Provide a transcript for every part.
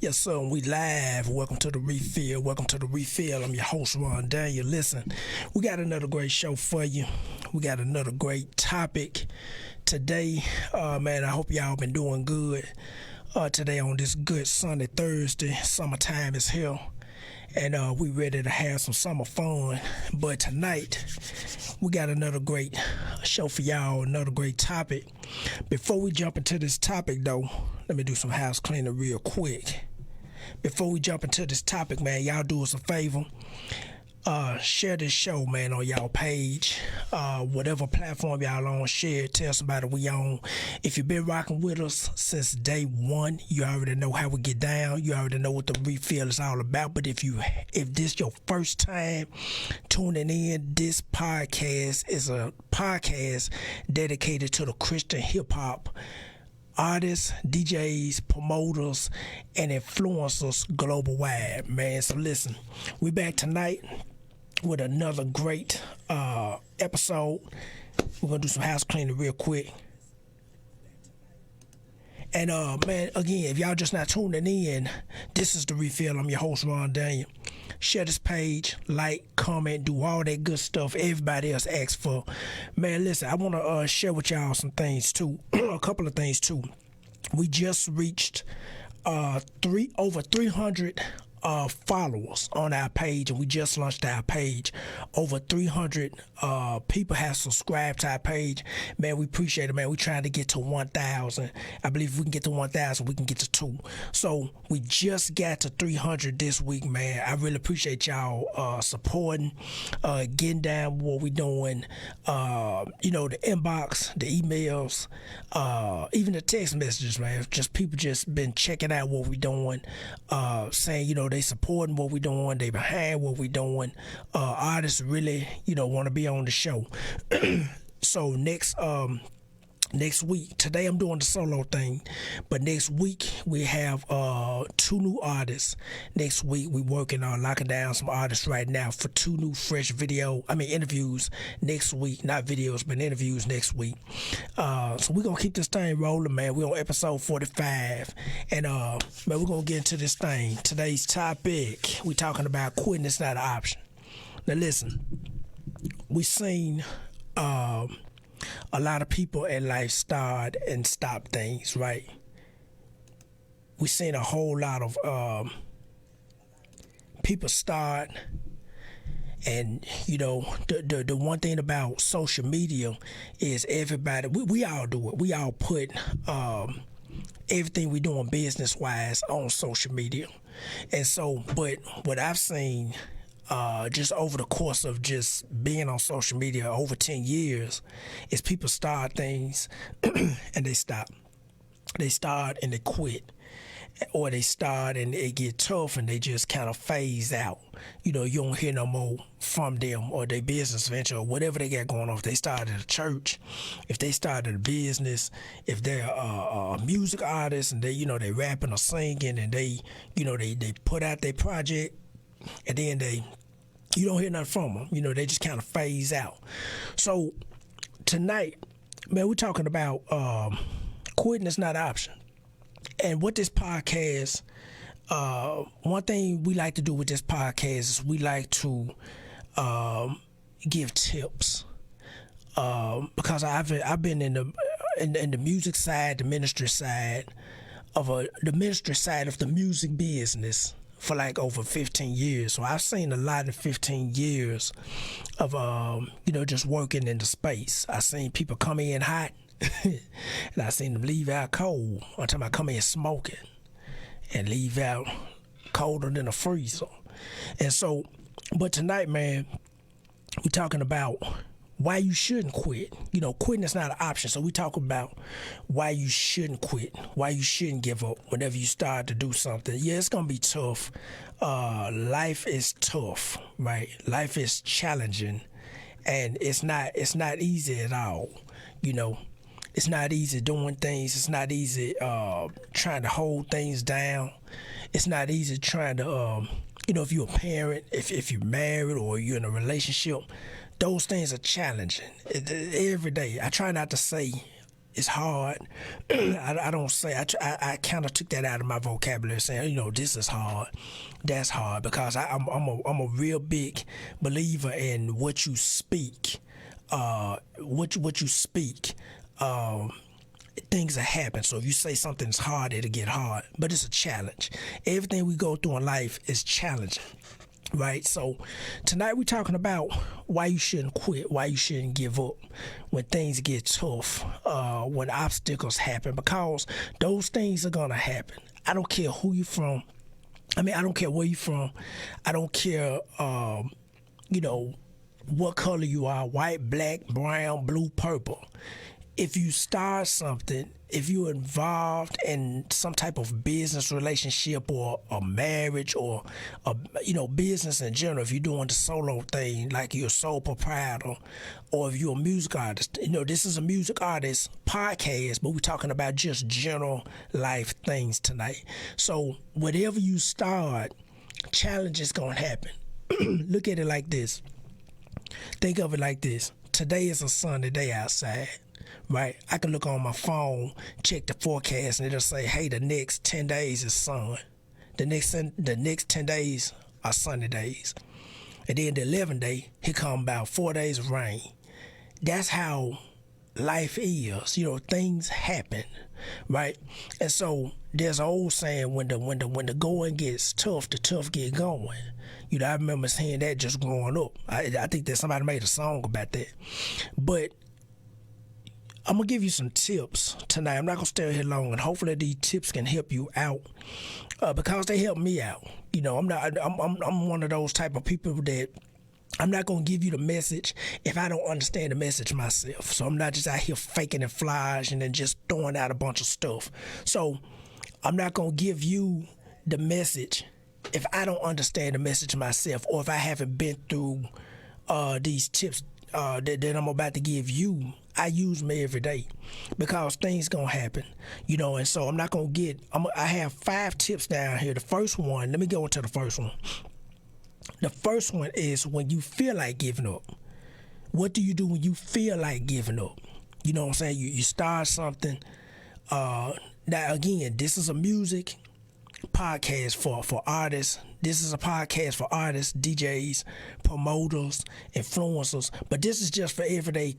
Yes, sir, we live. Welcome to the refill. Welcome to the refill. I'm your host, Ron Daniel. Listen, we got another great show for you. We got another great topic today. Man, I hope y'all been doing good today on this good sunny Thursday. Summertime is here. And we ready to have some summer fun. But tonight, we got another great show for y'all, another great topic. Before we jump into this topic, though, let me do some house cleaning real quick. Before we jump into this topic, man, y'all do us a favor. Share this show, man, on y'all page. Whatever platform y'all on, share it. Tell somebody we on. If you've been rocking with us since day one, you already know how we get down. You already know what the refill is all about. But if this your first time tuning in, this podcast is a podcast dedicated to the Christian hip-hop artists, DJs, promoters, and influencers global wide, man. So listen, we back tonight with another great episode. We're gonna do some house cleaning real quick. And man, again, if y'all just not tuning in, this is the refill. I'm your host, Ron Daniel. Share this page, like, comment, do all that good stuff everybody else asks for. Man, listen, I want to share with y'all some things too, a couple of things too. We just reached over 300 followers on our page, and we just launched our page. Over 300 people have subscribed to our page. Man, we appreciate it, man. We're trying to get to 1,000. I believe if we can get to 1,000, we can get to 2. So we just got to 300 this week, man. I really appreciate y'all supporting, getting down what we're doing. The inbox, the emails, even the text messages, man. Just people just been checking out what we're doing, saying, they supporting what we're doing, they behind what we're doing. Artists really, want to be on the show. So next week, today I'm doing the solo thing, but next week we have 2 new artists. Next week we working on locking down some artists right now for 2 new fresh interviews next week. Not videos, but interviews next week. So we're gonna keep this thing rolling, man. We're on episode 45, and man, we're gonna get into this thing. Today's topic, we talking about quitting is not an option. Now listen, we seen a lot of people in life start and stop things, right? We seen a whole lot of people start, and the one thing about social media is everybody, we all do it. We all put everything we doing business wise on social media, and so, but what I've seen just over the course of just being on social media over 10 years is people start things and they stop. They start and they quit. Or they start and it get tough and they just kind of phase out. You don't hear no more from them or their business venture or whatever they got going on. If they started a church, if they started a business, if they're a music artist and they rapping or singing and they put out their project, and then you don't hear nothing from them. They just kind of phase out. So tonight, man, we're talking about quitting is not an option. And what this podcast, one thing we like to do with this podcast is we like to give tips, because I've been in the music side, the ministry side of the music business for like over 15 years. So I've seen a lot of 15 years of, just working in the space. I've seen people come in hot and I've seen them leave out cold. I'm talking about come in smoking and leave out colder than a freezer. And so, but tonight, man, we're talking about why you shouldn't quit. Quitting is not an option. So we talk about why you shouldn't quit, why you shouldn't give up whenever you start to do something. Yeah, it's gonna be tough. Life is tough, right? Life is challenging, and it's not easy at all. It's not easy doing things. It's not easy trying to hold things down. It's not easy trying to, if you're a parent, if you're married or you're in a relationship. Those things are challenging every day. I try not to say it's hard. I don't say, I kind of took that out of my vocabulary, saying, you know, this is hard, that's hard, because I'm a real big believer in what you speak. What you speak, things that happen. So if you say something's hard, it'll get hard. But it's a challenge. Everything we go through in life is challenging. Right? So tonight we're talking about why you shouldn't quit, why you shouldn't give up when things get tough, when obstacles happen, because those things are gonna happen. I don't care who you're from. I don't care where you're from. I don't care you know, what color you are, white, black, brown, blue, purple. If you start something, if you're involved in some type of business relationship or a marriage or business in general, if you're doing the solo thing, like you're a sole proprietor, or if you're a music artist, this is a music artist podcast, but we're talking about just general life things tonight. So whatever you start, challenge is gonna happen. Look at it like this. Think of it like this. Today is a sunny day outside, right? I can look on my phone, check the forecast, and it'll say, hey, the next 10 days is sun. The next 10 days are sunny days. And then the 11th day, here come about 4 days of rain. That's how life is. Things happen, right? And so there's an old saying, when the going gets tough, the tough get going. I remember hearing that just growing up. I think that somebody made a song about that. But I'm gonna give you some tips tonight. I'm not gonna stay here long, and hopefully these tips can help you out because they help me out. I'm one of those type of people that I'm not gonna give you the message if I don't understand the message myself. So I'm not just out here faking and flashing and just throwing out a bunch of stuff. So I'm not gonna give you the message if I don't understand the message myself, or if I haven't been through these tips that I'm about to give you. I use them every day because things gonna happen, and so I'm not gonna I have 5 tips down here. The first one, let me go into the first one. The first one is when you feel like giving up. What do you do when you feel like giving up? You know what I'm saying? You start something. Now again, this is a music podcast for artists. This is a podcast for artists, DJs, promoters, influencers, but this is just for everyday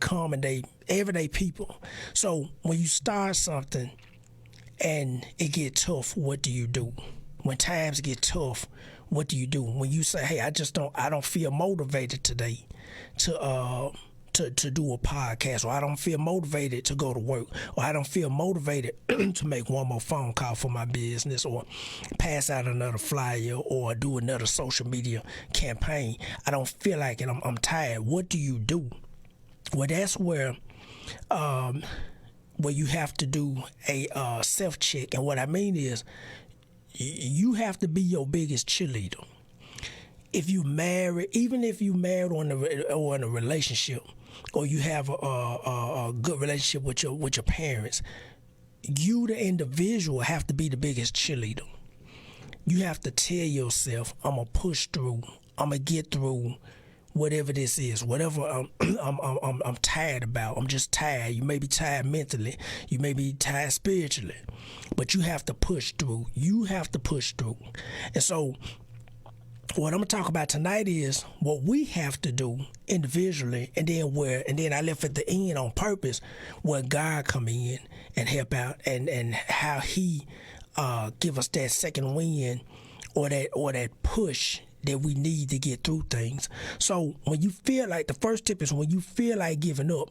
people. So when you start something and it get tough, what do you do? When times get tough, what do you do? When you say, hey, I don't feel motivated today to do a podcast, or I don't feel motivated to go to work, or I don't feel motivated to make one more phone call for my business, or pass out another flyer, or do another social media campaign. I don't feel like it. I'm tired. What do you do? Well, that's where you have to do a self-check. And what I mean is you have to be your biggest cheerleader. If you married, even if you married or in a relationship, or you have a good relationship with your parents, you, the individual, have to be the biggest cheerleader. You have to tell yourself, I'm gonna push through. I'm gonna get through whatever this is, whatever I'm tired about. I'm just tired. You may be tired mentally. You may be tired spiritually, but you have to push through. You have to push through. And so what I'm gonna talk about tonight is what we have to do individually, and then I left at the end on purpose where God come in and help out, and how He give us that second wind or that push that we need to get through things. So when you feel like, the first tip is when you feel like giving up,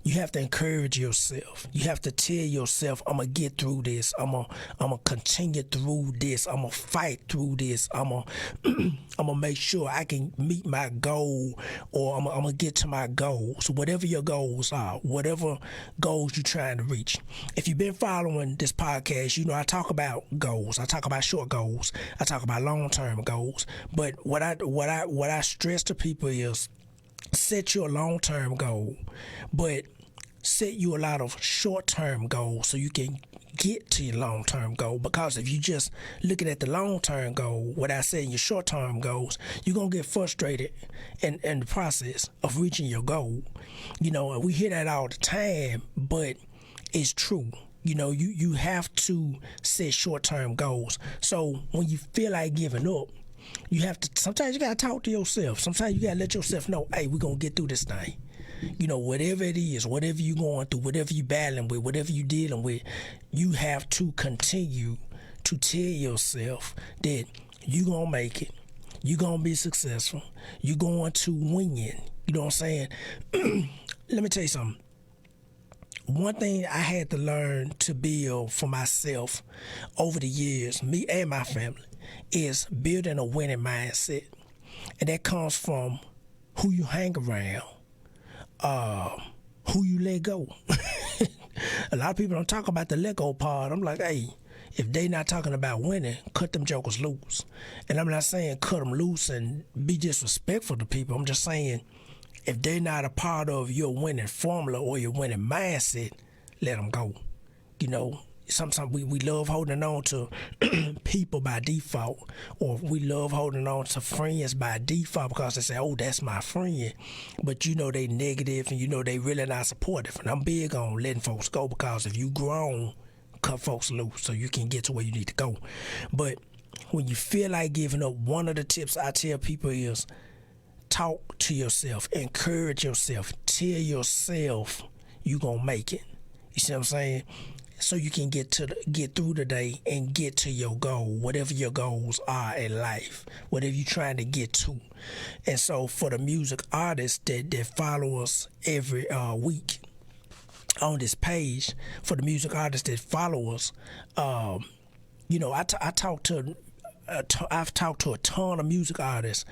you have to encourage yourself. You have to tell yourself, I'm going to get through this. I'm gonna continue through this. I'm going to fight through this. I'm going to make sure I can meet my goal, or I'm going to get to my goals. Whatever your goals are, whatever goals you're trying to reach. If you've been following this podcast, I talk about goals. I talk about short goals. I talk about long-term goals. But what I stress to people is set your long-term goal, but set you a lot of short-term goals so you can get to your long-term goal. Because if you just looking at the long-term goal without setting your short-term goals, you're going to get frustrated in the process of reaching your goal. And we hear that all the time, but is true. You know, you have to set short-term goals. So when you feel like giving up, you have to, sometimes you got to talk to yourself. Sometimes you got to let yourself know, hey, we're going to get through this thing. You know, whatever it is, whatever you're going through, whatever you're battling with, whatever you're dealing with, you have to continue to tell yourself that you're going to make it. You're going to be successful. You're going to win. You know what I'm saying? Let me tell you something. One thing I had to learn to build for myself over the years, me and my family, is building a winning mindset. And that comes from who you hang around, who you let go. A lot of people don't talk about the let go part. I'm like, hey, if they not talking about winning, cut them jokers loose. And I'm not saying cut them loose and be disrespectful to people. I'm just saying, if they're not a part of your winning formula or your winning mindset, let them go. You know, sometimes we love holding on to people by default, or we love holding on to friends by default because they say, oh, that's my friend. But you know they negative and you know they really not supportive. And I'm big on letting folks go, because if you grown, cut folks loose so you can get to where you need to go. But when you feel like giving up, one of the tips I tell people is talk to yourself, encourage yourself, tell yourself you gonna make it. You see what I'm saying? So you can get through the day and get to your goal, whatever your goals are in life, whatever you're trying to get to. And so for the music artists that follow us every week on this page, for the music artists that follow us, you know, I've talked to a ton of music artists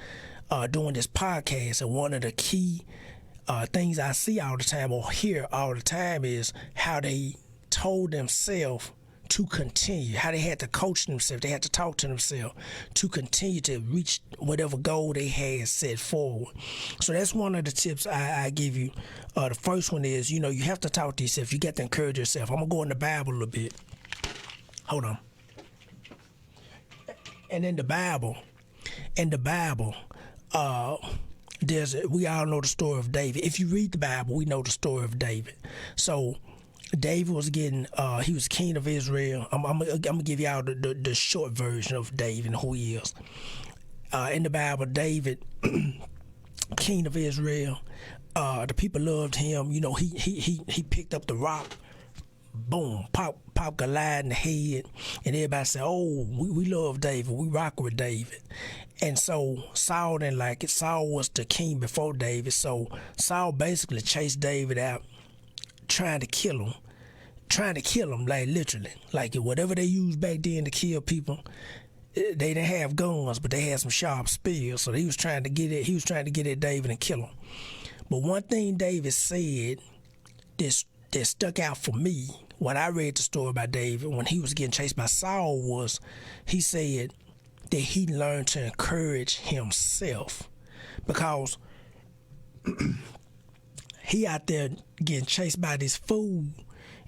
doing this podcast, and one of the key things I see all the time or hear all the time is how they told themselves to continue, how they had to coach themselves, they had to talk to themselves to continue to reach whatever goal they had set forward. So that's one of the tips I give you. The first one is, you know, you have to talk to yourself. You got to encourage yourself. I'm going to go in the Bible a little bit. Hold on. And in the Bible, we all know the story of David. If you read the Bible, we know the story of David. So David was he was king of Israel. I'm gonna give y'all the short version of David and who he is. In the Bible, David, king of Israel, the people loved him. You know, he picked up the rock, boom, pop Goliath in the head, and everybody said, oh, we love David, we rock with David. And so Saul didn't like it. Saul was the king before David, so Saul basically chased David out, trying to kill him, like literally, like whatever they used back then to kill people. They didn't have guns, but they had some sharp spears, so he was trying to get at David and kill him. But one thing David said that stuck out for me when I read the story about David when he was getting chased by Saul was, he said that he learned to encourage himself, because he out there getting chased by this fool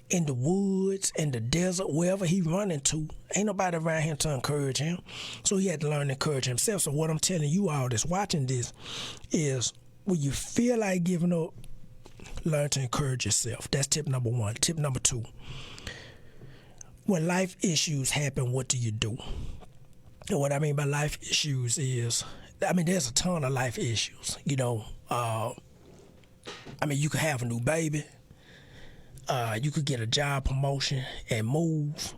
in the woods, in the desert, wherever he running to. Ain't nobody around him to encourage him. So he had to learn to encourage himself. So what I'm telling you all that's watching this is, when you feel like giving up, learn to encourage yourself. That's tip number one. Tip number two, when life issues happen, what do you do? And what I mean by life issues is, there's a ton of life issues. You know, you could have a new baby. You could get a job promotion and move.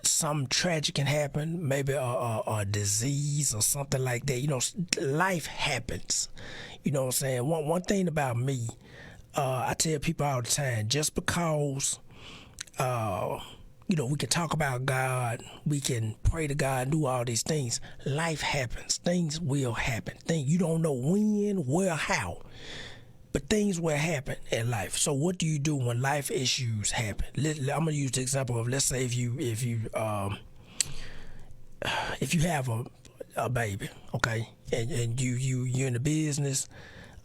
Something tragic can happen, maybe a disease or something like that. You know, life happens. You know what I'm saying? One thing about me, I tell people all the time, just because, you know, we can talk about God, we can pray to God and do all these things, life happens. Things will happen. You don't know when, where, how, but things will happen in life. So what do you do when life issues happen? I'm gonna use the example of, let's say if you have a baby, okay, and you're in the business,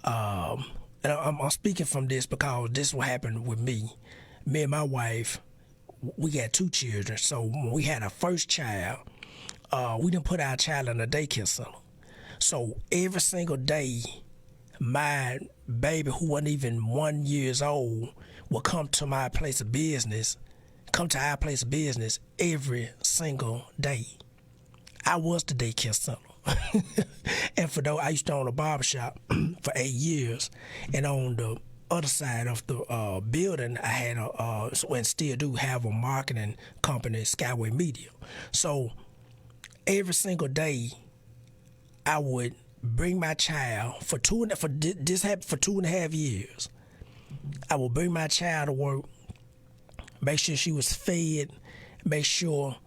and I'm speaking from this because this will happen with me. Me and my wife, we got 2 children. So when we had our first child, we didn't put our child in a daycare center. So every single day, my baby, who wasn't even 1 year old, would come to our place of business every single day. I was the daycare center. And for those, I used to own a barbershop for 8 years, and on the other side of the building, I had and still do have a marketing company, Skyway Media. So every single day, I would bring my child this happened for 2.5 years. I would bring my child to work, make sure she was fed, make sure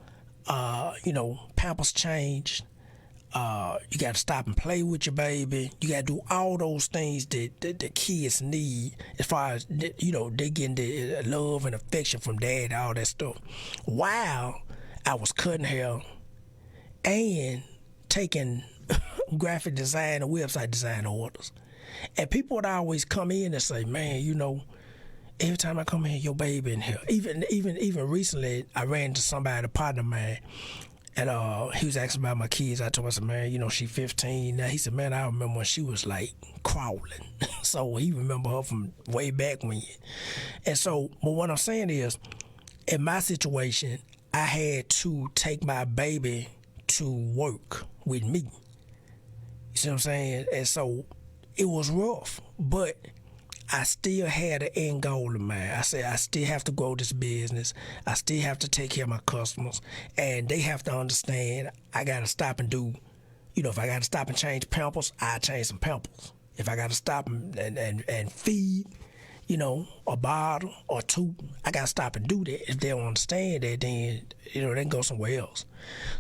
Pampers changed. You got to stop and play with your baby. You got to do all those things that the kids need as far as, they getting the love and affection from dad, all that stuff. While I was cutting hair and taking graphic design and website design orders. And people would always come in and say, man, every time I come in, your baby in here. Even recently, I ran into somebody, a partner of mine, and he was asking about my kids. I told him, I said, man, she 15 now. He said, man, I remember when she was like crawling. So he remember her from way back when. And so, but what I'm saying is, in my situation, I had to take my baby to work with me. You see what I'm saying? And so it was rough, but I still had an end goal in mind. I said, I still have to grow this business. I still have to take care of my customers. And they have to understand I got to stop and do, if I got to stop and change Pampers, I change some Pampers. If I got to stop and feed, a bottle or two, I got to stop and do that. If they don't understand that, then, they can go somewhere else.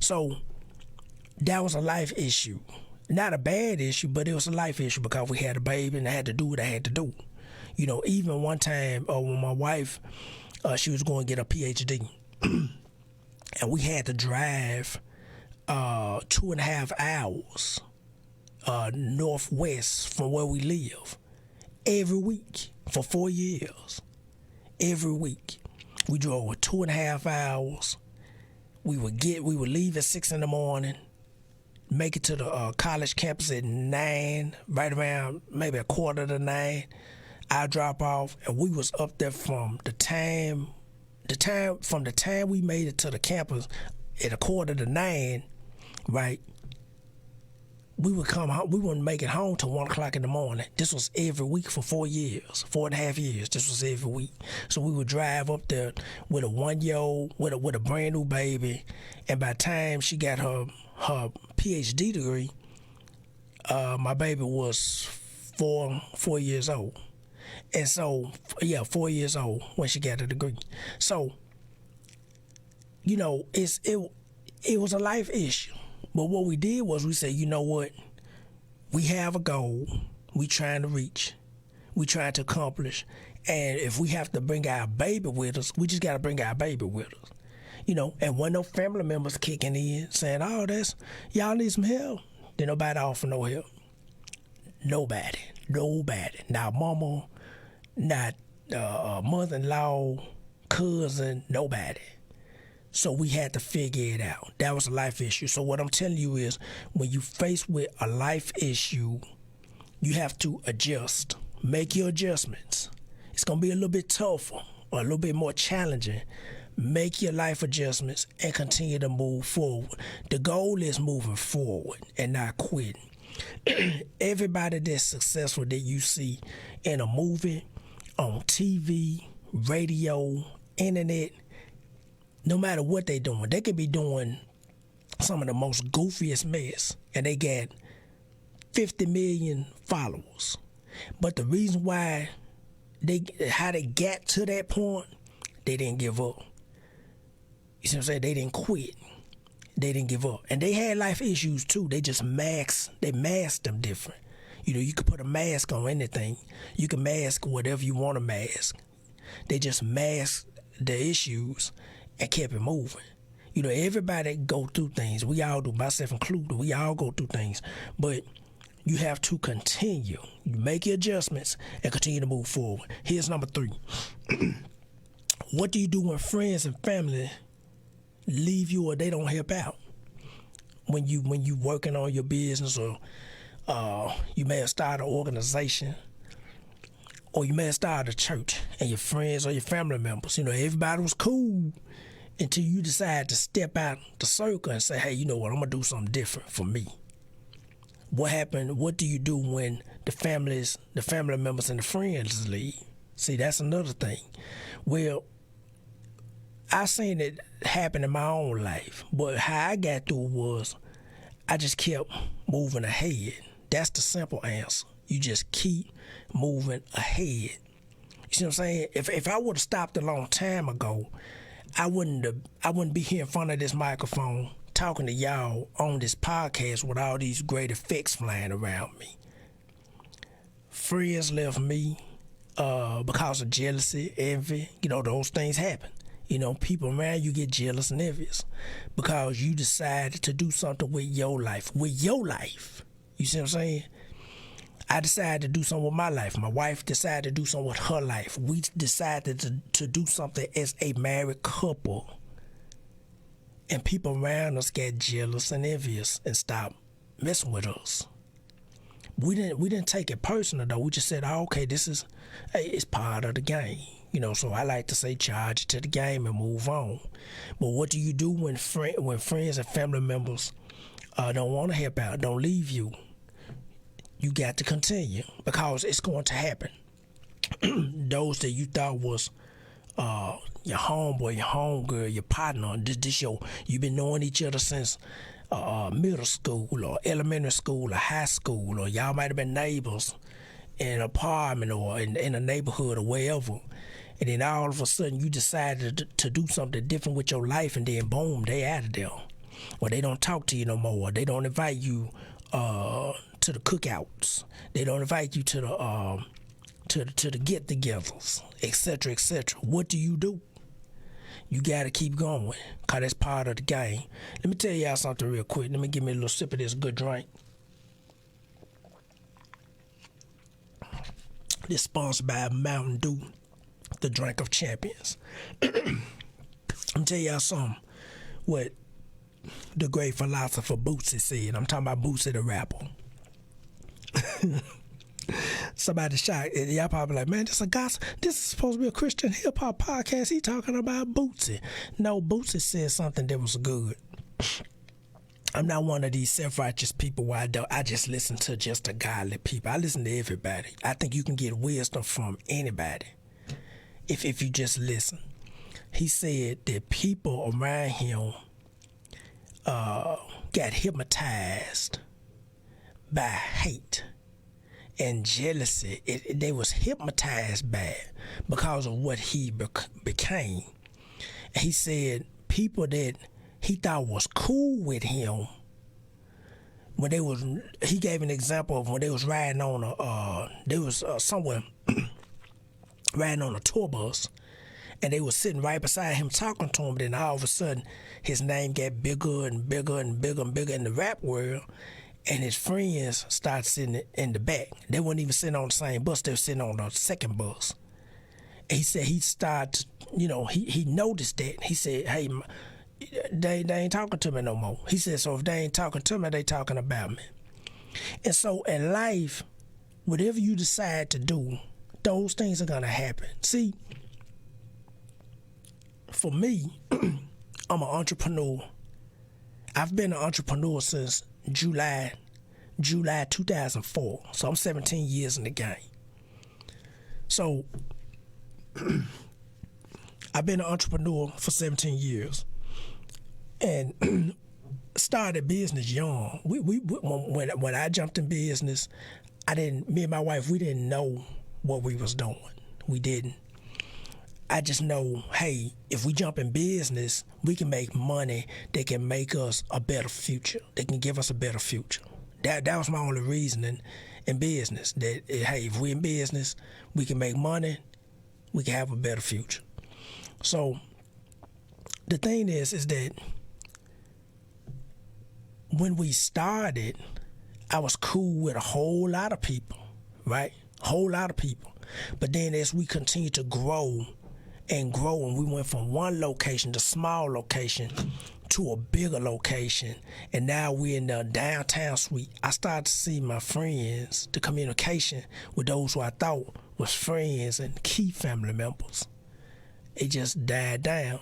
So that was a life issue. Not a bad issue, but it was a life issue because we had a baby and I had to do what I had to do. Even one time when my wife, she was going to get a PhD, and we had to drive 2.5 hours northwest from where we live every week for 4 years. Every week. We drove 2.5 hours. We would leave at 6 in the morning, make it to the college campus at 9, right around maybe 8:45. I drop off, and we was up there from the time we made it to the campus at 8:45, right? We would come home. We wouldn't make it home till 1 o'clock in the morning. This was every week for 4 years, 4.5 years. This was every week. So we would drive up there with a 1-year-old, with a brand new baby, and by the time she got her PhD degree, my baby was four years old. And so, 4 years old when she got her degree. So, it was a life issue. But what we did was we said, you know what? We have a goal. We trying to reach. We trying to accomplish. And if we have to bring our baby with us, we just got to bring our baby with us. And when no family members kicking in saying, oh, y'all need some help, then nobody offer no help. Nobody. Not mama, not mother-in-law, cousin, nobody. So we had to figure it out. That was a life issue. So what I'm telling you is, when you faced with a life issue, you have to adjust. Make your adjustments. It's going to be a little bit tougher or a little bit more challenging. Make your life adjustments and continue to move forward. The goal is moving forward and not quitting. Everybody that's successful that you see in a movie, on TV, radio, internet, no matter what they're doing, they could be doing some of the most goofiest mess, and they got 50 million followers. But the reason why how they got to that point, they didn't give up. You see what I'm saying? They didn't quit. They didn't give up. And they had life issues too. They just masked them different. You could put a mask on anything. You can mask whatever you want to mask. They just masked the issues and kept it moving. Everybody go through things. We all do, myself included. We all go through things. But you have to continue. You make your adjustments and continue to move forward. Here's number 3. What do you do when friends and family leave you or they don't help out? When you working on your business or You may have started an organization, or you may have started a church, and your friends or your family members, everybody was cool until you decide to step out the circle and say, hey, you know what, I'm going to do something different for me. What happened? What do you do when the family members and the friends leave? See, that's another thing. Well, I seen it happen in my own life, but how I got through was I just kept moving ahead. That's the simple answer. You just keep moving ahead. You see what I'm saying? If I would have stopped a long time ago, I wouldn't be here in front of this microphone talking to y'all on this podcast with all these great effects flying around me. Friends left me because of jealousy, envy. Those things happen. People around you get jealous and envious because you decided to do something with your life. You see what I'm saying? I decided to do something with my life. My wife decided to do something with her life. We decided to do something as a married couple. And people around us got jealous and envious and stopped messing with us. We didn't take it personal though. We just said, oh, okay, it's part of the game. So I like to say charge it to the game and move on. But what do you do when friends and family members don't want to help out, don't leave you? You got to continue because it's going to happen. Those that you thought was your homeboy, your homegirl, your partner, you've been knowing each other since middle school or elementary school or high school, or y'all might have been neighbors in an apartment or in a neighborhood or wherever. And then all of a sudden you decided to do something different with your life, and then boom, they out of there. Or they don't talk to you no more. They don't invite you to the cookouts. They don't invite you to the get-togethers, etc., etc. What do? You got to keep going, because that's part of the game. Let me tell y'all something real quick. Let me give me a little sip of this good drink. This is sponsored by Mountain Dew, the drink of champions. Let me tell y'all something. What the great philosopher Bootsy said. I'm talking about Bootsy the rapper. Somebody shot. Y'all probably like, man, this is a gospel. This is supposed to be a Christian hip hop podcast. He talking about Bootsy. No, Bootsy said something that was good. I'm not one of these self-righteous people where I just listen to just the godly people. I listen to everybody. I think you can get wisdom from anybody if you just listen. He said that people around him got hypnotized by hate and jealousy. They was hypnotized by it because of what he became. And he said people that he thought was cool with him, he gave an example of when they was riding on somewhere riding on a tour bus, and they was sitting right beside him talking to him. Then all of a sudden his name got bigger and bigger and bigger and bigger in the rap world, and his friends started sitting in the back. They weren't even sitting on the same bus, they were sitting on the second bus. And he said he started to, he noticed that. He said, hey, they ain't talking to me no more. He said, so if they ain't talking to me, they talking about me. And so in life, whatever you decide to do, those things are gonna happen. See, for me, I'm an entrepreneur. I've been an entrepreneur since July 2004. So I'm 17 years in the game. So I've been an entrepreneur for 17 years. And started business young. When I jumped in business, me and my wife, we didn't know what we was doing. We didn't. I just know, hey, if we jump in business, we can make money that can make us a better future. They can give us a better future. That was my only reasoning in business. That, hey, if we're in business, we can make money, we can have a better future. So the thing is that when we started, I was cool with a whole lot of people, right? Whole lot of people. But then as we continued to grow, and we went from one location, the small location, to a bigger location, and now we're in the downtown suite. I started to see my friends, the communication with those who I thought was friends and key family members. It just died down.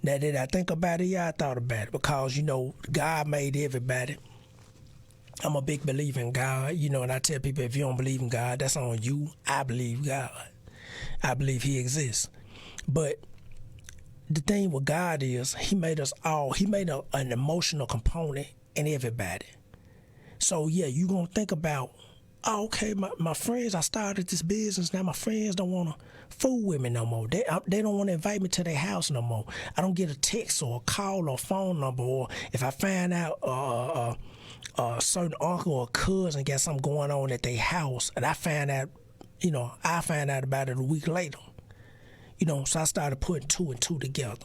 Now that I think about it, yeah, I thought about it because, God made everybody. I'm a big believer in God, and I tell people, if you don't believe in God, that's on you. I believe God. I believe he exists. But the thing with God is he made us all. He made an emotional component in everybody. So, yeah, you're going to think about, okay, my friends, I started this business. Now my friends don't want to fool with me no more. They don't want to invite me to their house no more. I don't get a text or a call or a phone number. Or if I find out a certain uncle or cousin got something going on at their house, and I find out about it a week later. So I started putting two and two together.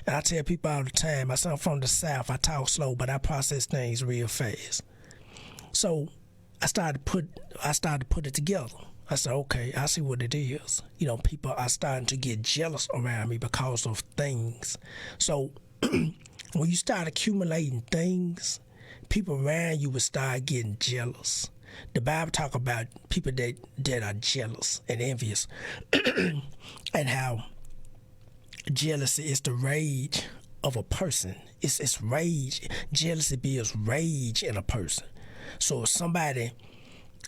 And I tell people all the time, I say I'm from the South, I talk slow, but I process things real fast. So I started to put it together. I said, okay, I see what it is. People are starting to get jealous around me because of things. So when you start accumulating things, people around you will start getting jealous. The Bible talk about people that are jealous and envious and how jealousy is the rage of a person. It's rage. Jealousy builds rage in a person. So if somebody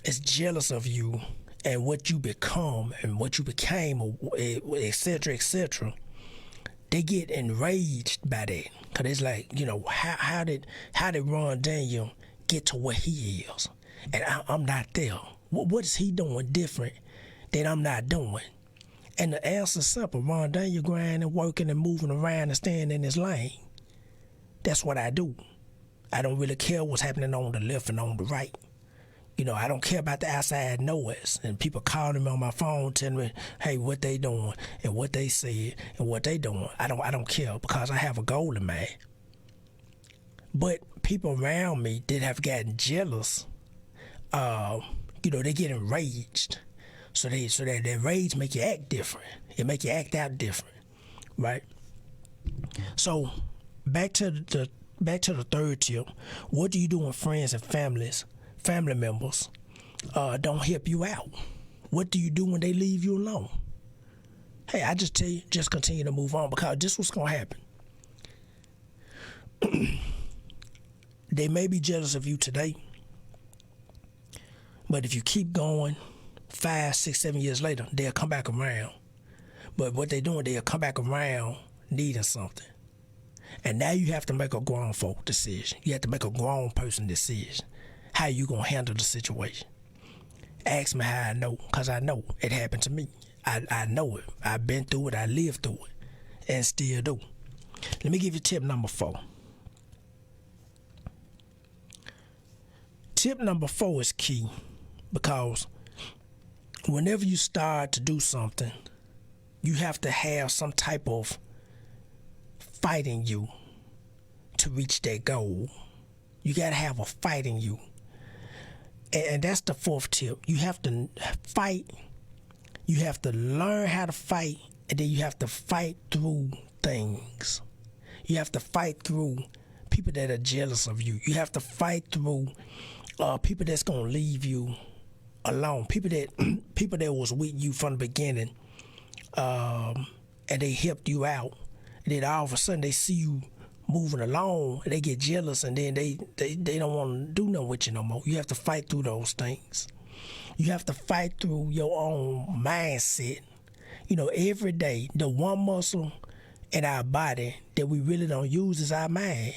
is jealous of you and what you become and what you became, et cetera, they get enraged by that. Because it's like, how did Ron Daniel get to where he is? And I'm not there. What is he doing different that I'm not doing? And the answer's simple. Ron Daniel grinding, working, and moving around and staying in his lane. That's what I do. I don't really care what's happening on the left and on the right. I don't care about the outside noise. And people calling me on my phone telling me, hey, what they doing and what they said and what they doing. I don't care because I have a goal in mind. But people around me that have gotten jealous, they get enraged. So that rage make you act different. It make you act out different, right? So back to the third tip. What do you do when friends and family members don't help you out? What do you do when they leave you alone? Hey, I just tell you, just continue to move on because this is what's gonna happen. They may be jealous of you today, but if you keep going 5, 6, 7 years later, they'll come back around. But what they're doing, they'll come back around needing something. And now you have to make a grown folk decision. You have to make a grown person decision. How you going to handle the situation? Ask me how I know, because I know it happened to me. I know it. I've been through it. I lived through it and still do. Let me give you tip number 4. Tip number 4 is key because whenever you start to do something, you have to have some type of fight in you to reach that goal. You got to have a fight in you. And that's the 4th tip. You have to fight. You have to learn how to fight, and then you have to fight through things. You have to fight through people that are jealous of you. You have to fight through people that's going to leave you alone. People that was with you from the beginning, and they helped you out. And then all of a sudden they see you moving along, and they get jealous, and then they don't want to do nothing with you no more. You have to fight through those things. You have to fight through your own mindset. Every day, the one muscle in our body that we really don't use is our mind.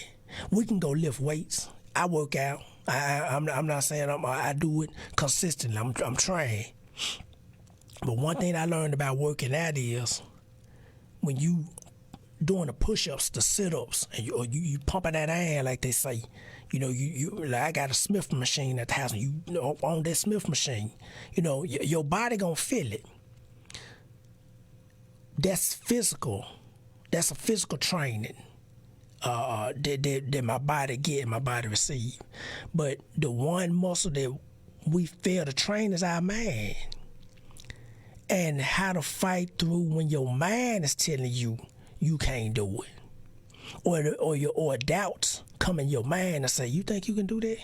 We can go lift weights. I work out. I'm not saying I do it consistently. I'm trying. But one thing I learned about working out is when you doing the push-ups, the sit-ups, and you pumping that iron like they say. Like I got a Smith machine at the house, and you on that Smith machine. Your body gonna feel it. That's physical. That's a physical training. That my body get, my body receive. But the one muscle that we fail to train is our mind. And how to fight through when your mind is telling you you can't do it. or doubts come in your mind and say, you think you can do that?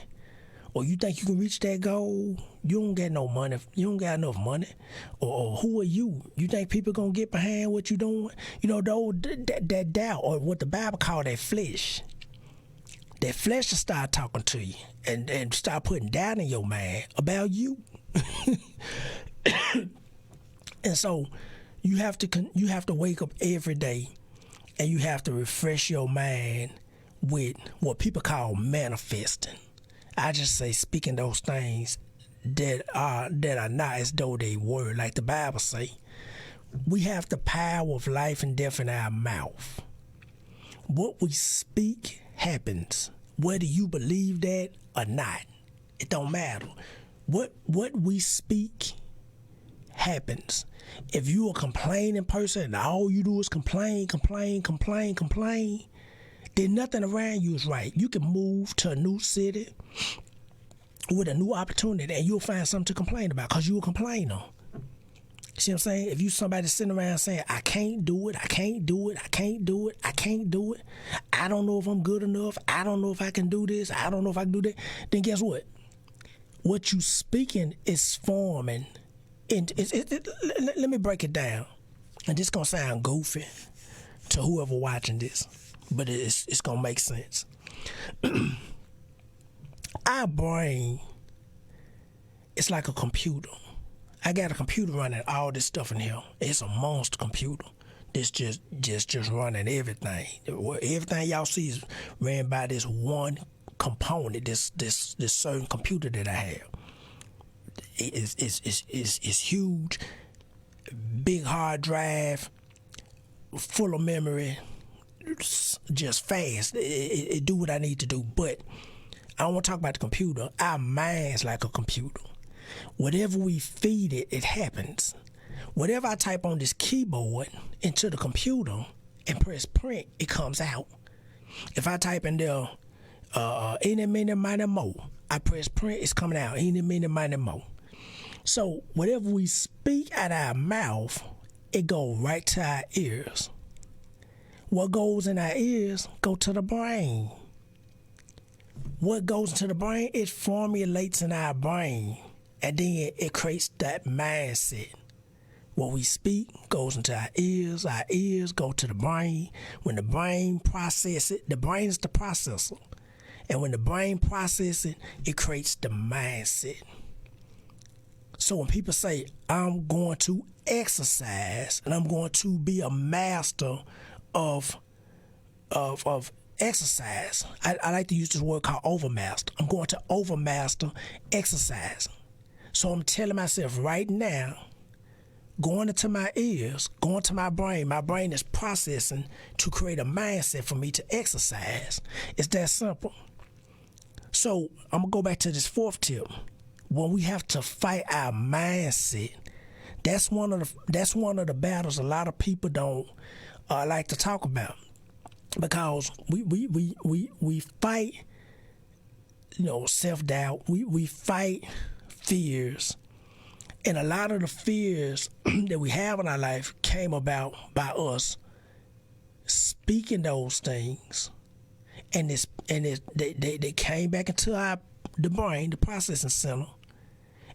Or you think you can reach that goal? You don't got no money. You don't got enough money. Or who are you? You think people gonna get behind what you doing? You know, that doubt, or what the Bible call that flesh. That flesh will start talking to you and start putting doubt in your mind about you. And so you have to wake up every day and you have to refresh your mind with what people call manifesting. I just say speaking those things that are not as though they were, like the Bible say. We have the power of life and death in our mouth. What we speak happens, whether you believe that or not. It don't matter. What we speak happens. If you a complaining person and all you do is complain, then nothing around you is right. You can move to a new city with a new opportunity and you'll find something to complain about because you're a complainer. See what I'm saying? If you somebody sitting around saying, I can't do it, I can't do it, I can't do it, I can't do it, I don't know if I'm good enough, I don't know if I can do this, I don't know if I can do that, then guess what? What you speaking is forming. Let me break it down. And this going to sound goofy to whoever watching this, but it's going to make sense. Our brain, it's like a computer. I got a computer running all this stuff in here. It's a monster computer. This just running everything. Everything y'all see is ran by this one component, this certain computer that I have. It's huge, big hard drive, full of memory, just fast. It do what I need to do. But I don't want to talk about the computer. Our mind's like a computer. Whatever we feed it, it happens. Whatever I type on this keyboard into the computer and press print, it comes out. If I type in there, any, mini, miny, mo, I press print, it's coming out. Any, mini, miny, mo. So whatever we speak out of our mouth, it goes right to our ears. What goes in our ears go to the brain. What goes into the brain, it formulates in our brain. And then it creates that mindset. What we speak goes into our ears go to the brain. When the brain processes it, the brain is the processor. And when the brain processes it, it creates the mindset. So when people say, I'm going to exercise and I'm going to be a master of exercise, I like to use this word called overmaster. I'm going to overmaster exercise. So I'm telling myself right now, going into my ears, going to my brain is processing to create a mindset for me to exercise. It's that simple. So I'm gonna go back to this fourth tip. When we have to fight our mindset, that's one of the battles a lot of people don't like to talk about, because we fight, self-doubt. We fight fears, and a lot of the fears that we have in our life came about by us speaking those things, and they came back into the brain, the processing center,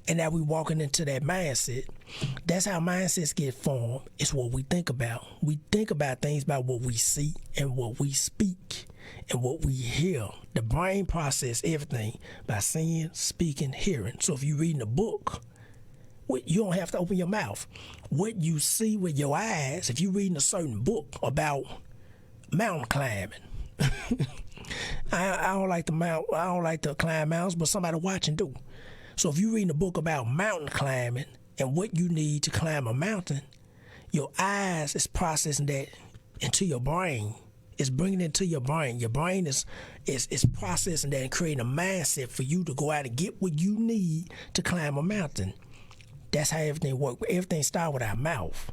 and now we walking into that mindset. That's how mindsets get formed. It's what we think about. We think about things by what we see and what we speak and what we hear. The brain processes everything by seeing, speaking, hearing. So if you're reading a book, you don't have to open your mouth. What you see with your eyes, if you're reading a certain book about mountain climbing, I don't like to climb mountains, but somebody watching do. So if you're reading a book about mountain climbing and what you need to climb a mountain, your eyes is processing that into your brain. It's bringing it to your brain. Your brain is processing that and creating a mindset for you to go out and get what you need to climb a mountain. That's how everything works. Everything starts with our mouth.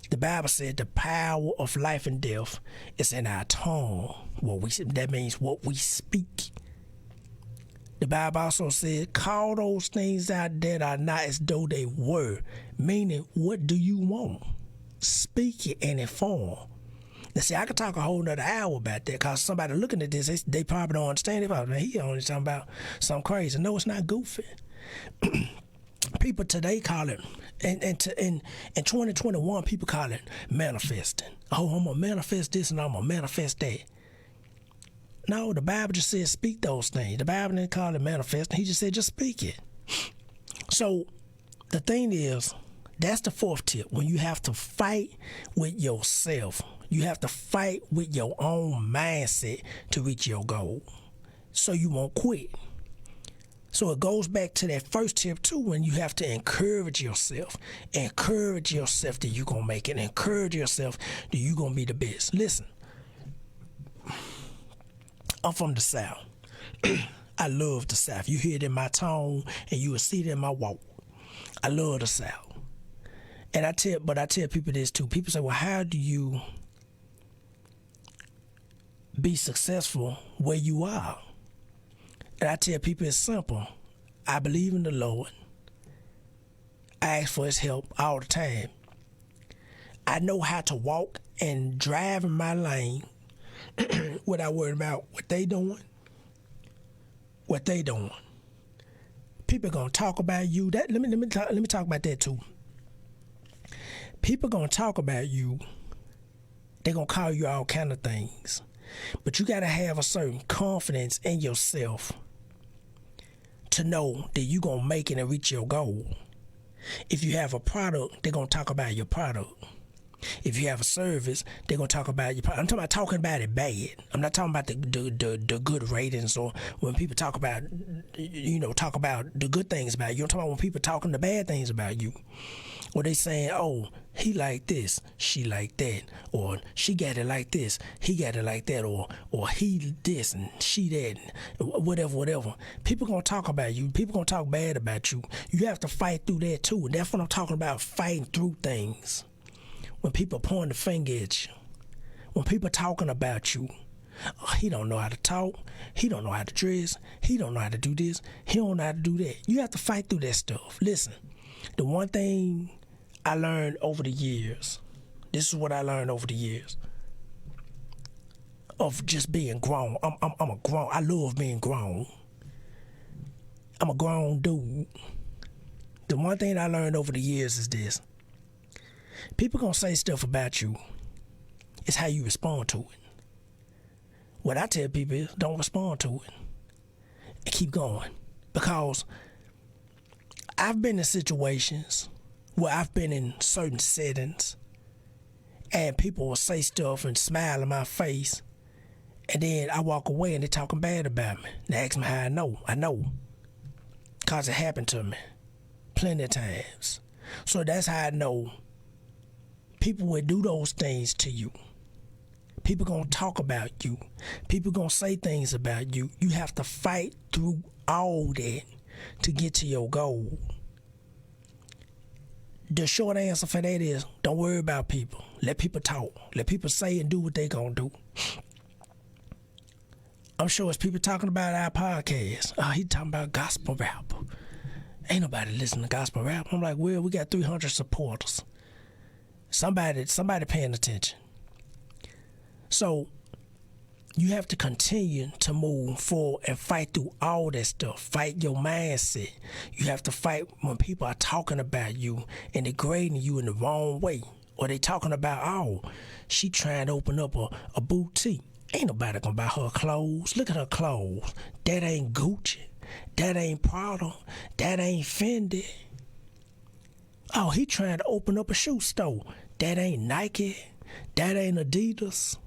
The Bible said the power of life and death is in our tongue. That means what we speak. The Bible also said, call those things out that are not as though they were. Meaning, what do you want? Speak it and inform. Now, see, I could talk a whole nother hour about that because somebody looking at this, they probably don't understand it. Man, he only talking about something crazy. No, it's not goofy. People today call it, in 2021, people call it manifesting. Oh, I'm going to manifest this and I'm going to manifest that. No, the Bible just says speak those things. The Bible didn't call it manifesting. He just said just speak it. So the thing is, that's the fourth tip. When you have to fight with yourself, you have to fight with your own mindset to reach your goal so you won't quit. So it goes back to that first tip too, when you have to encourage yourself. Encourage yourself that you're going to make it. Encourage yourself that you're going to be the best. Listen, I'm from the South. I love the South. You hear it in my tone and you will see it in my walk. I love the South. And I tell people this too. People say, well, how do you be successful where you are? And I tell people it's simple. I believe in the Lord. I ask for his help all the time. I know how to walk and drive in my lane without worrying about what they doing. People gonna talk about you. Let me talk about that too. People gonna talk about you. They gonna call you all kind of things. But you gotta have a certain confidence in yourself to know that you're going to make it and reach your goal. If you have a product, they're going to talk about your product. If you have a service, they're going to talk about your product. I'm talking about it bad. I'm not talking about the good ratings or when people talk about, talk about the good things about you. I'm talking about when people talking the bad things about you. Or they saying, oh, he like this, she like that, or she got it like this, he got it like that, or he this and she that, and whatever. People gonna talk about you. People gonna talk bad about you. You have to fight through that too. And that's what I'm talking about, fighting through things. When people point the finger at you, when people talking about you, oh, he don't know how to talk, he don't know how to dress, he don't know how to do this, he don't know how to do that. You have to fight through that stuff. Listen, the one thing I learned over the years, this is what I learned over the years of just being grown. I love being grown. I'm a grown dude. The one thing I learned over the years is this. People gonna say stuff about you. It's how you respond to it. What I tell people is don't respond to it and keep going. Because I've been in situations where I've been in certain settings and people will say stuff and smile in my face, and then I walk away and they're talking bad about me. They ask me how I know. I know. Because it happened to me plenty of times. So that's how I know people will do those things to you. People gonna talk about you. People gonna say things about you. You have to fight through all that to get to your goal. The short answer for that is don't worry about people. Let people talk. Let people say and do what they gonna do. I'm sure it's people talking about our podcast. Oh, he talking about gospel rap. Ain't nobody listening to gospel rap. I'm like, well, we got 300 supporters. Somebody paying attention. So you have to continue to move forward and fight through all that stuff. Fight your mindset. You have to fight when people are talking about you and degrading you in the wrong way. Or they talking about, oh, she trying to open up a boutique. Ain't nobody gonna buy her clothes. Look at her clothes. That ain't Gucci. That ain't Prada. That ain't Fendi. Oh, he trying to open up a shoe store. That ain't Nike. That ain't Adidas.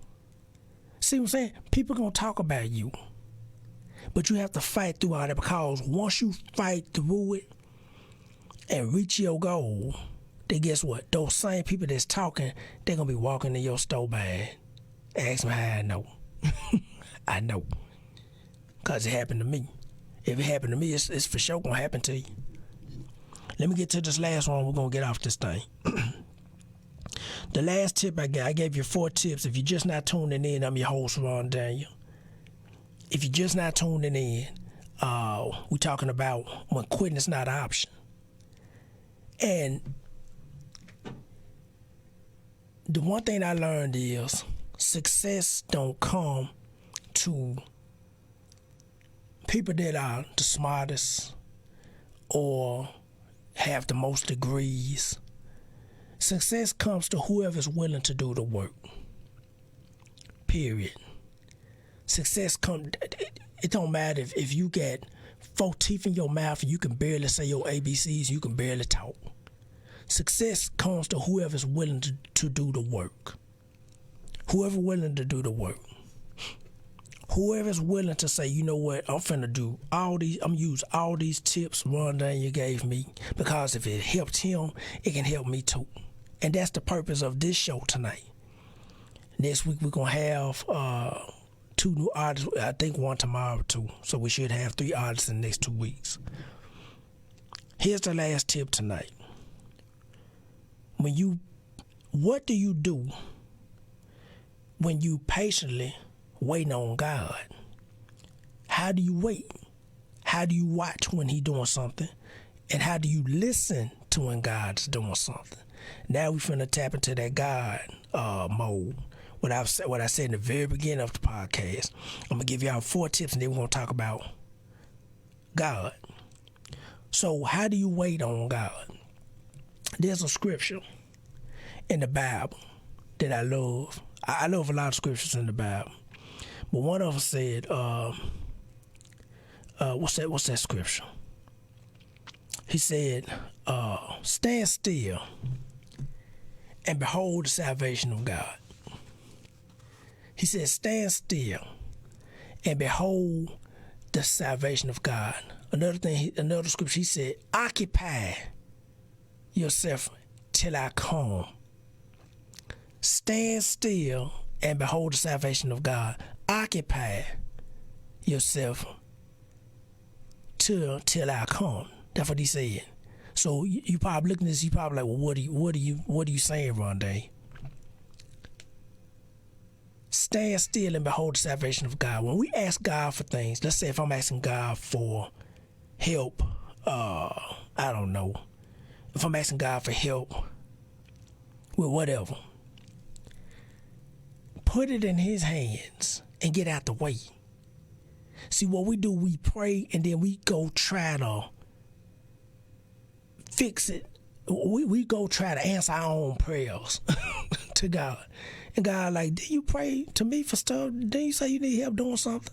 See what I'm saying? People gonna talk about you. But you have to fight through all that, because once you fight through it and reach your goal, then guess what? Those same people that's talking, they're gonna be walking in your store buying. Ask me how I know. I know. Because it happened to me. If it happened to me, it's for sure gonna happen to you. Let me get to this last one. We're gonna get off this thing. The last tip I gave you 4 tips. If you're just not tuning in, I'm your host, Ron Daniel. If you're just not tuning in, we're talking about when quitting is not an option. And the one thing I learned is success don't come to people that are the smartest or have the most degrees. Success comes to whoever's willing to do the work. Period. Success comes, it don't matter if you got 4 teeth in your mouth and you can barely say your ABCs, you can barely talk. Success comes to whoever's willing to do the work. Whoever willing to do the work. Whoever's willing to say, you know what, I'm use all these tips Ron Daniel gave me, because if it helped him, it can help me too. And that's the purpose of this show tonight. Next week we're gonna have 2 new artists. I think one tomorrow too. So we should have 3 artists in the next 2 weeks. Here's the last tip tonight. What do you do when you patiently waiting on God? How do you wait? How do you watch when He doing something? And how do you listen to when God's doing something? Now we finna tap into that God mode. What I said in the very beginning of the podcast. I'm gonna give y'all 4 tips, and then we're gonna talk about God. So how do you wait on God? There's a scripture in the Bible that I love. I love a lot of scriptures in the Bible. But one of them said, what's that scripture? He said, stand still and behold the salvation of God. He said, stand still and behold the salvation of God. Another scripture, he said, occupy yourself till I come. Stand still and behold the salvation of God. Occupy yourself till I come. That's what he said. So you probably looking at this, you probably like, well, what are you saying, Rondé? Stand still and behold the salvation of God. When we ask God for things, let's say if I'm asking God for help, I don't know. If I'm asking God for help with whatever, put it in His hands and get out the way. See, what we do, we pray and then we go try to fix it. We go try to answer our own prayers to God. And God like, did you pray to me for stuff? Didn't you say you need help doing something?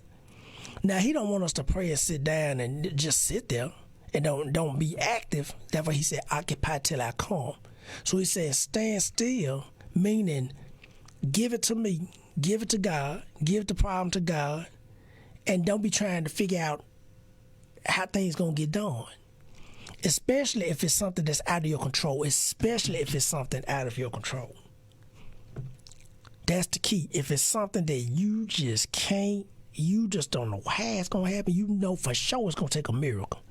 Now, He don't want us to pray and sit down and just sit there and don't be active. That's why He said, occupy till I come. So He said, stand still, meaning give it to me, give it to God, give the problem to God, and don't be trying to figure out how things gonna get done. Especially if it's something that's out of your control. Especially if it's something out of your control. That's the key. If it's something that you just can't, you just don't know how it's gonna happen, you know for sure it's gonna take a miracle.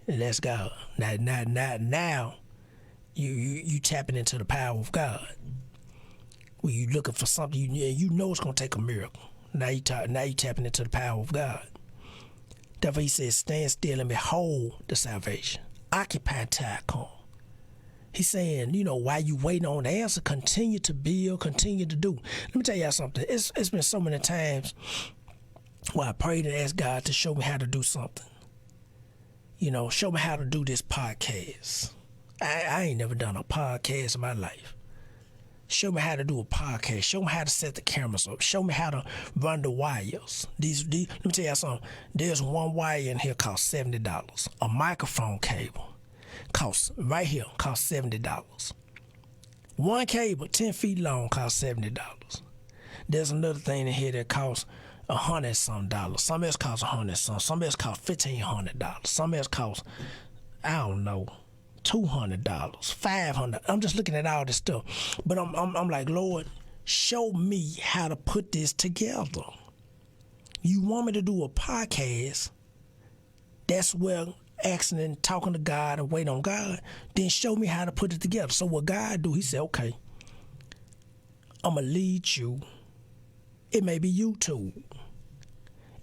And that's God. Now you tapping into the power of God. When you looking for something, you know it's gonna take a miracle. Now you tapping into the power of God. That's why He says, stand still and behold the salvation. Occupy till I come. He's saying, while you waiting on the answer, continue to build, continue to do. Let me tell y'all something. It's been so many times where I prayed and asked God to show me how to do something. Show me how to do this podcast. I ain't never done a podcast in my life. Show me how to do a podcast. Show me how to set the cameras up. Show me how to run the wires. These let me tell y'all something. There's one wire in here costs $70. A microphone cable costs $70. One cable 10 feet long costs $70. There's another thing in here that costs $100 some. Some else costs $100 some. Some else costs $1,500. Some else costs, I don't know, $200, $500. I'm just looking at all this stuff, but I'm like, Lord, show me how to put this together. You want me to do a podcast? That's where asking and talking to God and waiting on God. Then show me how to put it together. So what God do? He said, okay, I'm gonna lead you. It may be YouTube.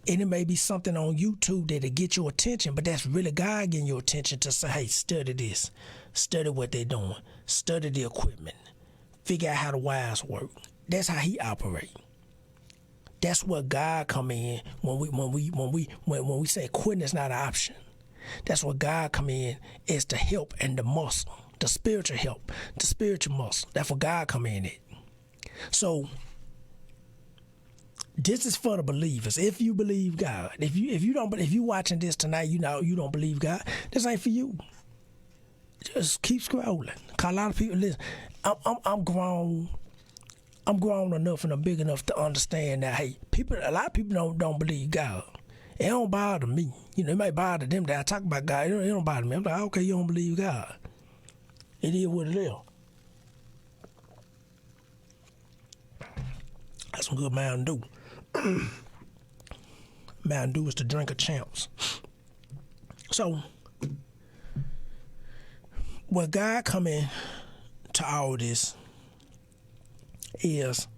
And it may be something on YouTube that'll get your attention, but that's really God getting your attention to say, hey, study this. Study what they're doing. Study the equipment. Figure out how the wires work. That's how he operate. That's where God come in when we say quitting is not an option. That's where God come in is the help and the muscle, the spiritual help, the spiritual muscle. That's where God come in at. So this is for the believers. If you believe God, if you watching this tonight, you don't believe God, this ain't for you. Just keep scrolling. Cause a lot of people listen. I'm grown. I'm grown enough and I'm big enough to understand that a lot of people don't believe God. It don't bother me. It might bother them that I talk about God. It don't bother me. I'm like, okay, you don't believe God. It is what it is. That's some good Mountain Dew. Mountain Dew is the drink of champs. So, when God come in to all this is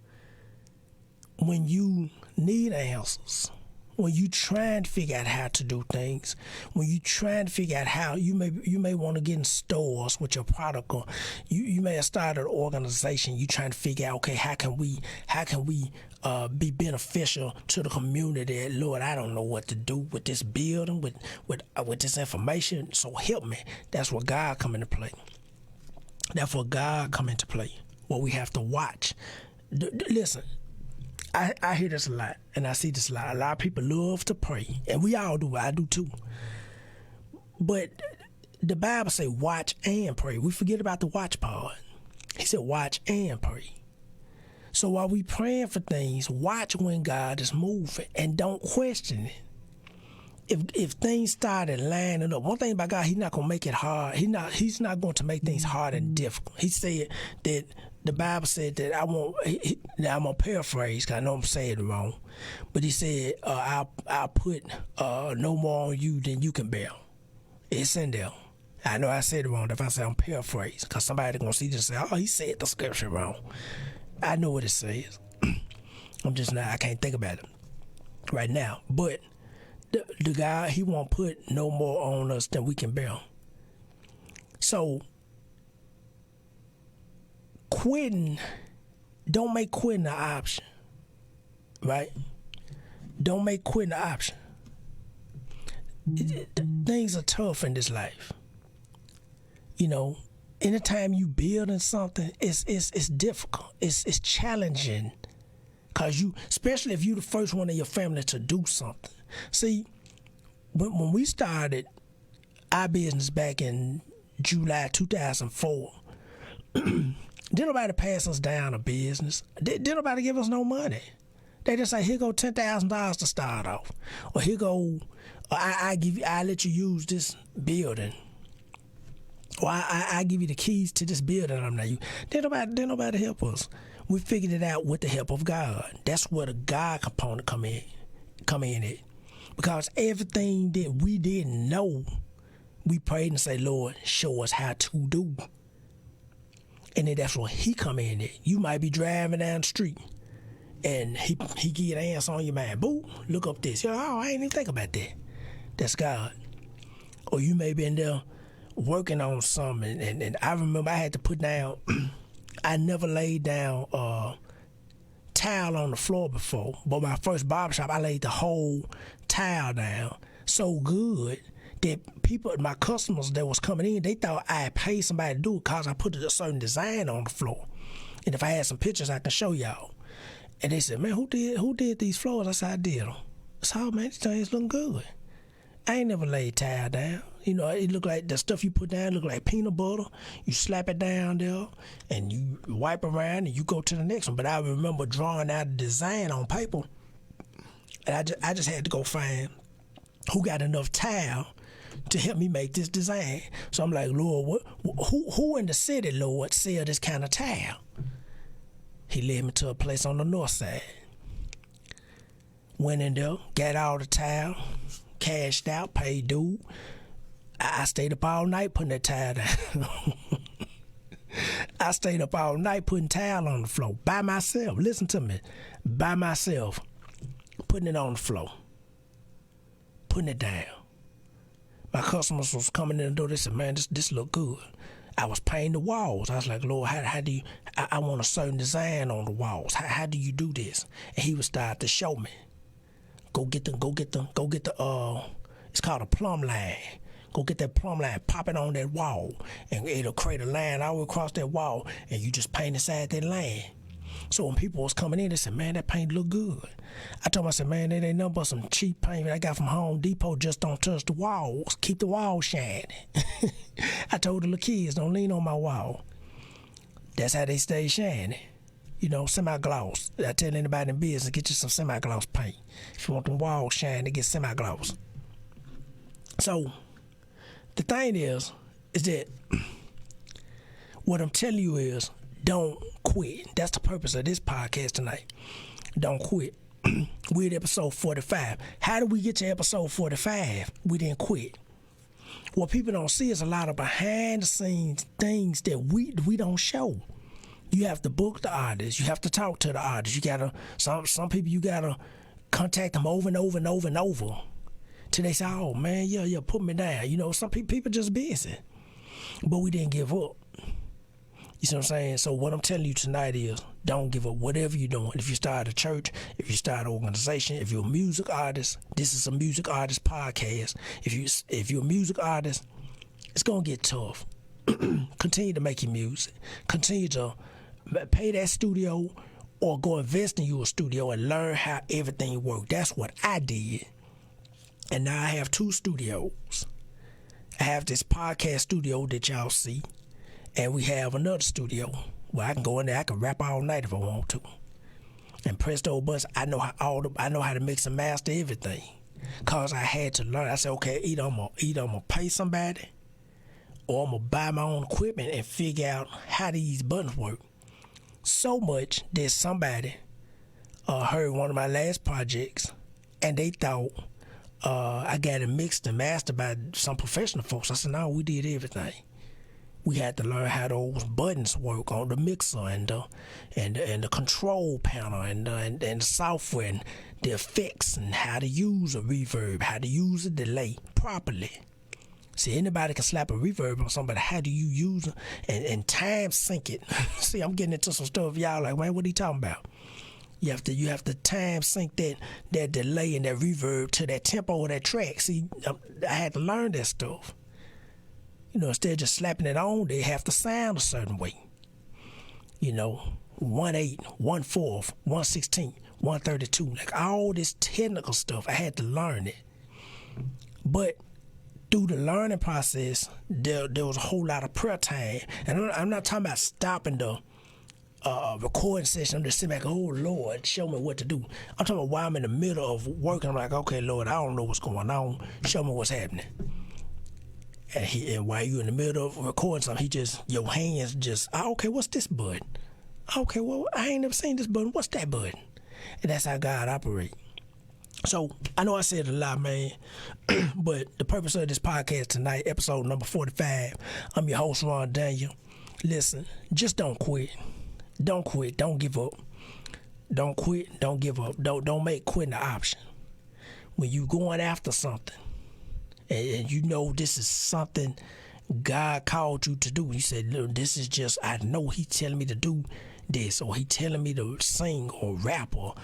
when you need answers, when you trying to figure out how to do things, when you trying to figure out how you may want to get in stores with your product, or you may have started an organization. You trying to figure out, okay, how can we be beneficial to the community? Lord, I don't know what to do with this building, with this information. So help me. That's where God come into play. That's where God come into play. What we have to watch. Listen. I hear this a lot, and I see this a lot. A lot of people love to pray, and we all do. I do too. But the Bible say watch and pray. We forget about the watch part. He said watch and pray. So while we praying for things, watch when God is moving, and don't question it. If things started lining up, one thing about God, He's not gonna make it hard. He's not going to make things hard and difficult. He said that. The Bible said that I'm gonna paraphrase because I know I'm saying it wrong, but he said I'll put no more on you than you can bear. It's in there. I know I said it wrong if I say I'm paraphrasing because somebody gonna see this and say, oh, he said the scripture wrong. I know what it says. I can't think about it right now. But the God, He won't put no more on us than we can bear. So don't make quitting an option, right? Don't make quitting an option. Things are tough in this life. Anytime you building something, it's difficult. It's challenging, cause especially if you the first one in your family to do something. See, when we started our business back in July 2004. Didn't nobody pass us down a business. Didn't nobody give us no money. They just say, here go $10,000 to start off. Or here go, I let you use this building. Or I give you the keys to this building I'm not using. Didn't nobody help us. We figured it out with the help of God. That's where the God component come in at. Because everything that we didn't know, we prayed and say, Lord, show us how to do. And then that's where He come in at. You might be driving down the street and he give an answer on your mind. Boo, look up this. I ain't even think about that. That's God. Or you may be in there working on something, and I remember I had to put down, I never laid down tile on the floor before, but my first barbershop, I laid the whole tile down so good that my customers that was coming in, they thought I had paid somebody to do it because I put a certain design on the floor. And if I had some pictures, I can show y'all. And they said, man, who did these floors? I said, I did them. I said, oh, man, these things looking good. I ain't never laid tile down. It look like the stuff you put down look like peanut butter. You slap it down there, and you wipe around, and you go to the next one. But I remember drawing out a design on paper, and I just had to go find who got enough tile to help me make this design. So I'm like, Lord, who in the city, Lord, sell this kind of tile? He led me to a place on the north side. Went in there, got all the tile, cashed out, paid due. I stayed up all night putting that tile down. I stayed up all night putting tile on the floor by myself. Listen to me. By myself. Putting it on the floor. Putting it down. My customers was coming in the door. They said, man, this look good. I was painting the walls. I was like, Lord, how do you, I want a certain design on the walls. How do you do this? And he would start to show me. Go get the, it's called a plumb line. Go get that plumb line, pop it on that wall, and it'll create a line all across that wall, and you just paint inside that line. So when people was coming in, they said, man, that paint look good. I told them, I said, man, that ain't nothing but some cheap paint I got from Home Depot. Just don't touch the walls. Keep the walls shining. I told the little kids, don't lean on my wall. That's how they stay shining. You know, semi-gloss. I tell anybody in business, get you some semi-gloss paint. If you want them walls shiny, get semi-gloss. So the thing is that what I'm telling you is, don't quit. That's the purpose of this podcast tonight. Don't quit. We're at episode 45. How did we get to episode 45? We didn't quit. What people don't see is a lot of behind the scenes things that we don't show. You have to book the artists. You have to talk to the artists. You gotta some people you gotta contact them over and over and over and over till they say, oh man, yeah, put me down. You know, some people just busy. But we didn't give up. You see what I'm saying? So what I'm telling you tonight is, don't give up. Whatever you're doing, if you start a church, if you start an organization, if you're a music artist, this is a music artist podcast. If you're a music artist, it's gonna get tough. Continue to make your music. Continue to pay that studio, or go invest in your studio and learn how everything works. That's what I did. And now I have 2 studios. I have this podcast studio that y'all see. And we have another studio where I can go in there. I can rap all night if I want to. And presto bus, I know how to mix and master everything. Cause I had to learn. I said, okay, either I'm gonna pay somebody, or I'm gonna buy my own equipment and figure out how these buttons work. So much that somebody heard one of my last projects, and they thought I got it mixed and mastered by some professional folks. I said, no, we did everything. We had to learn how those buttons work on the mixer and the control panel and the software and the effects, and how to use a reverb, how to use a delay properly. See, anybody can slap a reverb on somebody. How do you use it and time sync it? See, I'm getting into some stuff y'all like, man, what are you talking about? You have to time sync that delay and that reverb to that tempo of that track. See, I had to learn that stuff. You know, instead of just slapping it on, they have to sound a certain way. You know, 1/8, 1/4, 1/16, 1/32, like all this technical stuff. I had to learn it. But through the learning process, there was a whole lot of prayer time. And I'm not talking about stopping the recording session. I'm just sitting back, oh Lord, show me what to do. I'm talking about while I'm in the middle of working, I'm like, okay, Lord, I don't know what's going on. Show me what's happening. And while you're in the middle of recording something, your hands just, okay, what's this button? Okay, well, I ain't never seen this button. What's that button? And that's how God operates. So, I know I said a lot, man, but the purpose of this podcast tonight, episode number 45, I'm your host, Ron Daniel. Listen, just don't quit. Don't quit. Don't give up. Don't quit. Don't give up. Don't make quitting an option. When you going after something, and you know this is something God called you to do. You said, look, this is just, I know He telling me to do this, or He telling me to sing or rap or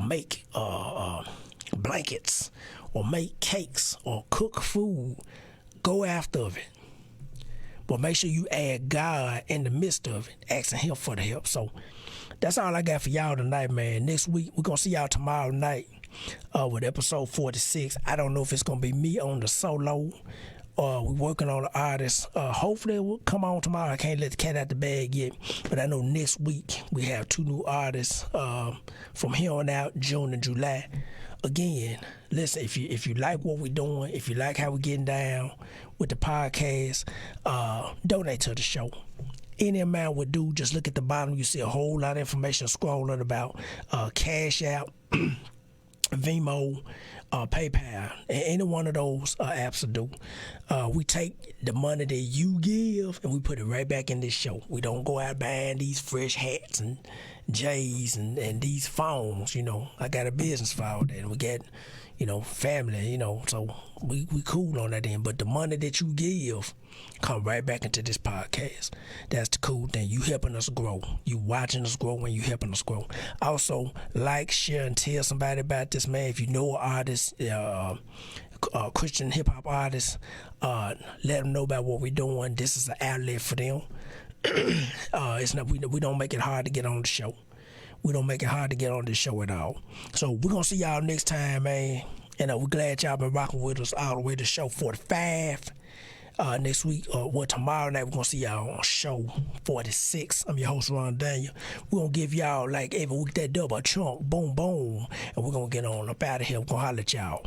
make blankets or make cakes or cook food. Go after it. But make sure you add God in the midst of it, asking Him for the help. So that's all I got for y'all tonight, man. Next week, we're going to see y'all tomorrow night with episode 46. I don't know if it's going to be me on the solo. We're working on the artists. Hopefully it will come on tomorrow. I can't let the cat out the bag yet. But I know next week we have 2 new artists from here on out, June and July. Again, listen, if you like what we're doing, if you like how we're getting down with the podcast, donate to the show. Any amount would do. Just look at the bottom. You see a whole lot of information scrolling about Cash App, VENMO, PayPal, and any one of those apps will do. We take the money that you give and we put it right back in this show. We don't go out buying these fresh hats and J's and these phones. I got a business for all that, and we got family, so we cool on that end. But the money that you give come right back into this podcast. That's the cool thing. You helping us grow. You watching us grow and you helping us grow. Also, like, share, and tell somebody about this, man. If you know an artist, Christian hip-hop artists, let them know about what we're doing. This is an outlet for them. It's not, we don't make it hard to get on the show. We don't make it hard to get on this show at all. So we're going to see y'all next time, man. And we're glad y'all been rocking with us all the way to show 45. Next week, tomorrow night, we're going to see y'all on show 46. I'm your host, Ron Daniel. We're going to give y'all, like every week, that double chunk, boom, boom. And we're going to get on up out of here. We're going to holler at y'all.